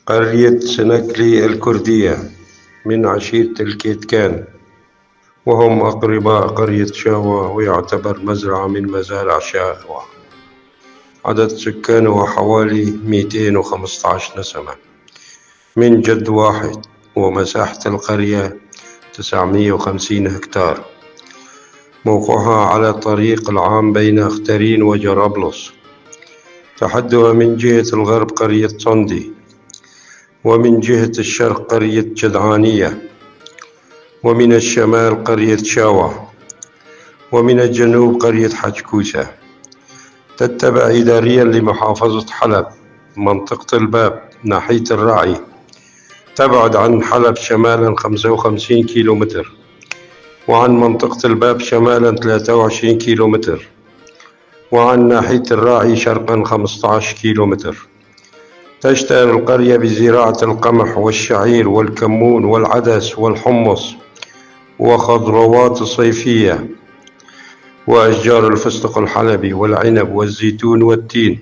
قرية سنكلي الكردية من عشيرة الكيتكان، وهم أقرباء قرية شاوة، ويعتبر مزرعة من مزارع شاوة. عدد سكانه حوالي 215 نسمة من جد واحد، ومساحة القرية 950 هكتار. موقعها على الطريق العام بين أخترين وجرابلس. تحدها من جهة الغرب قرية صندي، ومن جهة الشرق قرية جدعانية، ومن الشمال قرية شاوة، ومن الجنوب قرية حجكوسة. تتبع إداريا لمحافظة حلب منطقة الباب ناحية الراعي. تبعد عن حلب شمالا 55 كيلومتر، وعن منطقة الباب شمالا 23 كيلومتر، وعن ناحية الراعي شرقا 15 كيلومتر. تشتهر القرية بزراعة القمح والشعير والكمون والعدس والحمص وخضروات صيفية، وأشجار الفستق الحلبي والعنب والزيتون والتين،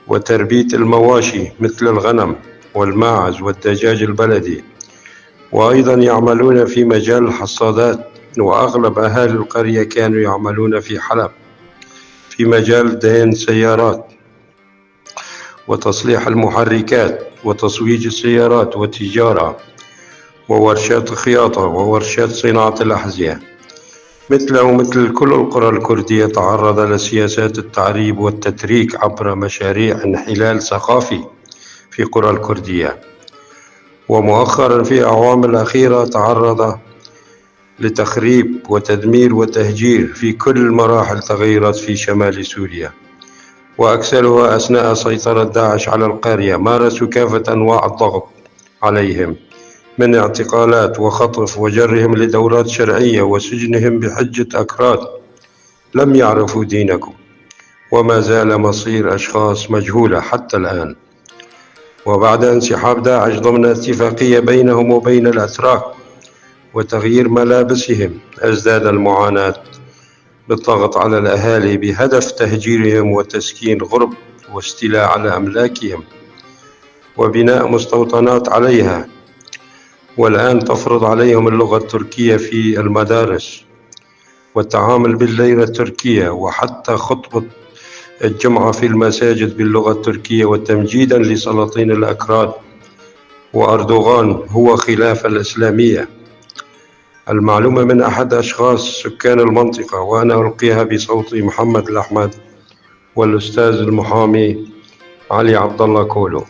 وتربية المواشي مثل الغنم والماعز والدجاج البلدي. وأيضا يعملون في مجال الحصادات، وأغلب أهالي القرية كانوا يعملون في حلب في مجال دهن سيارات وتصليح المحركات وتصويج السيارات وتجارة وورشات الخياطة وورشات صناعة الأحذية. مثله ومثل كل القرى الكردية تعرض لسياسات التعريب والتتريك عبر مشاريع انحلال ثقافي في قرى الكردية، ومؤخرا في الأعوام الأخيرة تعرض لتخريب وتدمير وتهجير في كل مراحل تغيرات في شمال سوريا، وأكثرها أثناء سيطرة داعش على القرية. مارسوا كافة أنواع الضغط عليهم، من اعتقالات وخطف وجرهم لدورات شرعية وسجنهم بحجة أكراد لم يعرفوا دينكم. وما زال مصير أشخاص مجهولة حتى الآن. وبعد انسحاب داعش ضمن اتفاقية بينهم وبين الأتراك وتغيير ملابسهم، ازداد المعاناة بالضغط على الأهالي بهدف تهجيرهم وتسكين غرب واستيلاء على أملاكهم وبناء مستوطنات عليها. والآن تفرض عليهم اللغة التركية في المدارس والتعامل بالليرة التركية، وحتى خطبة الجمعة في المساجد باللغة التركية، وتمجيدا لسلاطين الأكراد وأردوغان هو خلافة الإسلامية. المعلومة من أحد أشخاص سكان المنطقة، وأنا ألقيها بصوت محمد الأحمد والأستاذ المحامي علي عبد الله كولو.